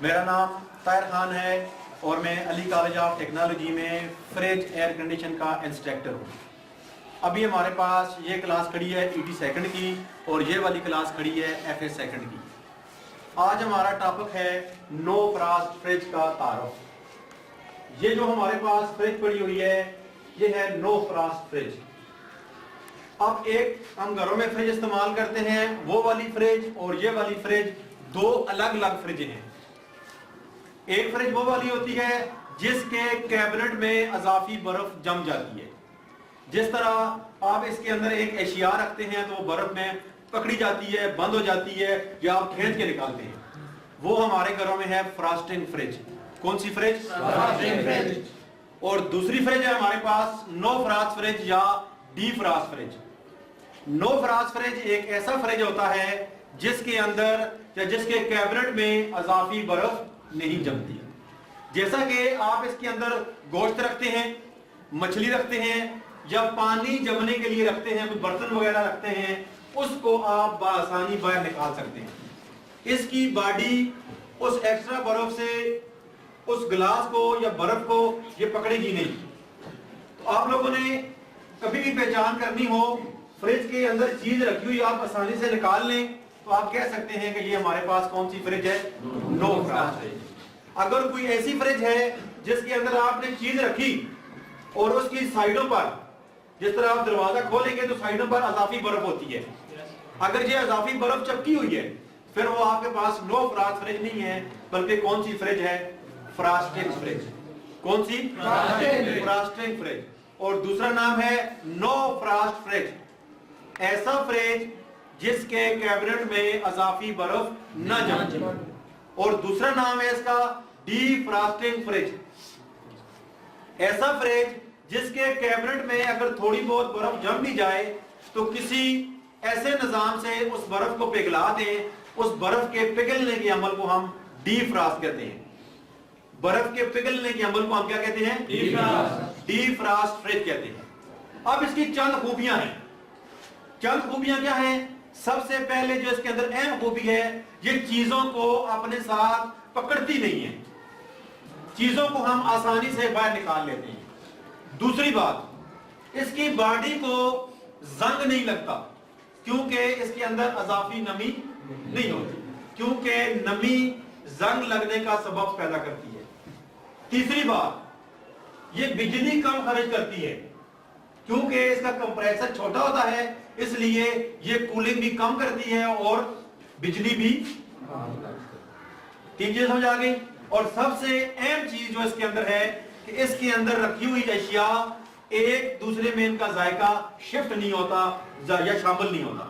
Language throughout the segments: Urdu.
میرا نام طاہر خان ہے اور میں علی کالج آف ٹیکنالوجی میں فریج ایئر کنڈیشن کا انسٹرکٹر ہوں۔ ابھی ہمارے پاس یہ کلاس کھڑی ہے ET سیکنڈ کی اور یہ والی کلاس کھڑی ہے FA سیکنڈ کی۔ آج ہمارا ٹاپک ہے نو فراست فریج کا تعارف۔ یہ جو ہمارے پاس فریج پڑی ہوئی ہے یہ ہے نو فراست فریج۔ اب ایک ہم گھروں میں فریج استعمال کرتے ہیں، وہ والی فریج اور یہ والی فریج دو الگ الگ فریج ہیں۔ ایک فریج وہ والی ہوتی ہے جس کے کیبنٹ میں اضافی برف جم جاتی ہے۔ جس طرح آپ اس کے اندر ایک اشیاء رکھتے ہیں تو وہ برف میں پکڑی جاتی ہے، بند ہو جاتی ہے یا آپ کھینچ کے نکالتے ہیں، وہ ہمارے گھروں میں ہے فراسٹنگ فریج۔ کون سی فریج؟ فراسٹنگ فریج۔ اور دوسری فریج ہے ہمارے پاس نو فراست فریج یا ڈی فراست فریج۔ نو فراست فریج ایک ایسا فریج ہوتا ہے جس کے اندر یا جس کے کیبنٹ میں اضافی برف نہیں جمتی۔ جیسا کہ آپ اس کے اندر گوشت رکھتے ہیں، مچھلی رکھتے ہیں یا پانی جمنے کے لیے رکھتے ہیں، کوئی برتن وغیرہ رکھتے ہیں، اس کو آپ بآسانی باہر نکال سکتے ہیں۔ اس کی باڈی اس ایکسٹرا برف سے اس گلاس کو یا برف کو یہ پکڑے گی نہیں۔ تو آپ لوگوں نے کبھی بھی پہچان کرنی ہو، فریج کے اندر چیز رکھی ہوئی آپ آسانی سے نکال لیں تو آپ کہہ سکتے ہیں کہ یہ ہمارے پاس کون سی فریج ہے؟ نو فراست فریج۔ اگر کوئی ایسی فریج ہے جس کے اندر آپ نے چیز رکھی اور اس کی سائیڈوں پر، جس طرح آپ دروازہ کھولیں گے تو سائیڈوں پر اضافی برف ہوتی ہے، اگر یہ اضافی برف چپکی ہوئی ہے پھر وہ آپ کے پاس نو فراست فریج نہیں ہے، بلکہ کون سی فریج ہے؟ فراسٹنگ فریج۔ کون سی؟ فراسٹنگ فریج۔ اور دوسرا نام ہے نو فراست فریج، ایسا فریج جس کے کیبنٹ میں اضافی برف نہ جمے۔ اور دوسرا نام ہے اس کا ڈی فراسٹنگ فریج، ایسا فریج جس کے کیبنٹ میں اگر تھوڑی بہت برف جم بھی جائے تو کسی ایسے نظام سے اس برف کو پگھلا دیں، اس برف کے پگھلنے کے عمل کو ہم ڈی فراست کہتے ہیں۔ برف کے پگھلنے کے عمل کو ہم کیا کہتے ہیں؟ ڈی فراست فریج کہتے ہیں۔ اب اس کی چند خوبیاں ہیں۔ چند خوبیاں کیا ہیں؟ سب سے پہلے جو اس کے اندر اہم خوبی ہے، یہ چیزوں کو اپنے ساتھ پکڑتی نہیں ہے، چیزوں کو ہم آسانی سے باہر نکال لیتے ہیں۔ دوسری بات، اس کی باڈی کو زنگ نہیں لگتا کیونکہ اس کے اندر اضافی نمی نہیں ہوتی، کیونکہ نمی زنگ لگنے کا سبب پیدا کرتی ہے۔ تیسری بات، یہ بجلی کم خرچ کرتی ہے کیونکہ اس کا کمپریسر چھوٹا ہوتا ہے، اس لیے یہ کولنگ بھی کم کرتی ہے اور بجلی بھی۔ تین چیز سمجھ آ گئی۔ اور سب سے اہم چیز جو اس کے اندر ہے کہ اس کے اندر رکھی ہوئی اشیاء ایک دوسرے میں ان کا ذائقہ شفٹ نہیں ہوتا یا شامل نہیں ہوتا،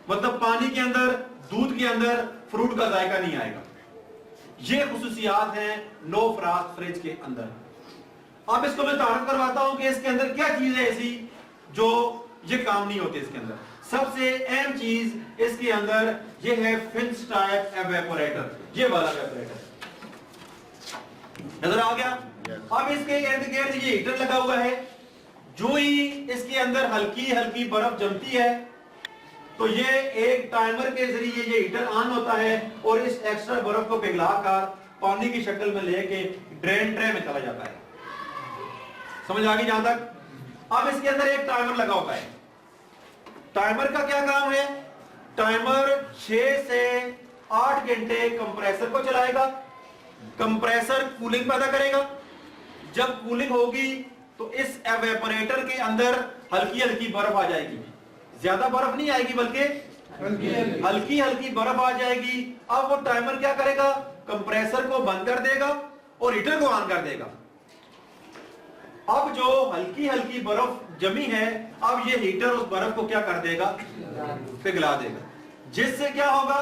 مطلب پانی کے اندر، دودھ کے اندر فروٹ کا ذائقہ نہیں آئے گا۔ یہ خصوصیات ہیں نو فراست فریج کے اندر۔ اب اس کو میں تعارف کرواتا ہوں کہ اس کے اندر کیا چیز ہے ایسی جو یہ کام نہیں ہوتی۔ اس کے اندر سب سے اہم چیز اس کے اندر یہ ہے فنس ٹائپ ایویپوریٹر، یہ والا ایویپوریٹر نظر آ گیا۔ اب اس کے ارد گرد یہ ہیٹر لگا ہوا ہے، جو ہی اس کے اندر ہلکی ہلکی برف جمتی ہے تو یہ ایک ٹائمر کے ذریعے یہ ہیٹر آن ہوتا ہے اور اس ایکسٹرا برف کو پگھلا کر پانی کی شکل میں لے کے ڈرین ٹرے میں چلا جاتا ہے۔ سمجھ آ گئی جہاں تک؟ اب اس کے اندر ایک ٹائمر لگا ہوتا ہے۔ ٹائمر کا کیا کام ہے؟ ٹائمر 6 سے 8 گھنٹے کمپریسر کو چلائے گا، کمپریسر کولنگ پیدا کرے گا، جب کولنگ ہوگی تو اس ایویپوریٹر کے اندر ہلکی ہلکی برف آ جائے گی، زیادہ برف نہیں آئے گی بلکہ ہلکی ہلکی برف آ جائے گی۔ اب وہ ٹائمر کیا کرے گا؟ کمپریسر کو بند کر دے گا اور ہیٹر کو آن کر دے گا۔ اب جو ہلکی ہلکی برف جمی ہے، اب یہ ہیٹر اس برف کو کیا کر دے گا؟ پگھلا دے گا، جس سے کیا ہوگا؟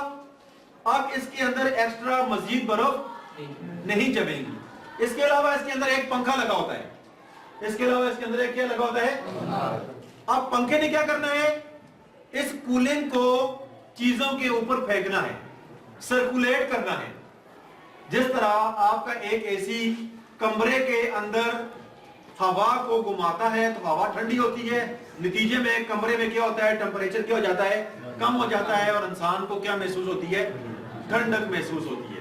اب اس کے اندر ایکسٹرا مزید برف نہیں جمے گی۔ اس کے علاوہ اس کے اندر ایک پنکھا لگا ہوتا ہے، اس کے علاوہ اس کے اندر ایک کیا لگا ہوتا ہے؟ اب پنکھے نے کیا کرنا ہے؟ اس کولنگ کو چیزوں کے اوپر پھینکنا ہے، سرکولیٹ کرنا ہے۔ جس طرح آپ کا ایک اے سی کمرے کے اندر ہوا کو گھماتا ہے تو ہوا ٹھنڈی ہوتی ہے، نتیجے میں کمرے میں کیا ہوتا ہے؟ ٹیمپریچر کیا ہو جاتا ہے؟ کم ہو جاتا ہے اور انسان کو کیا محسوس ہوتی ہے؟ ٹھنڈک محسوس ہوتی ہے۔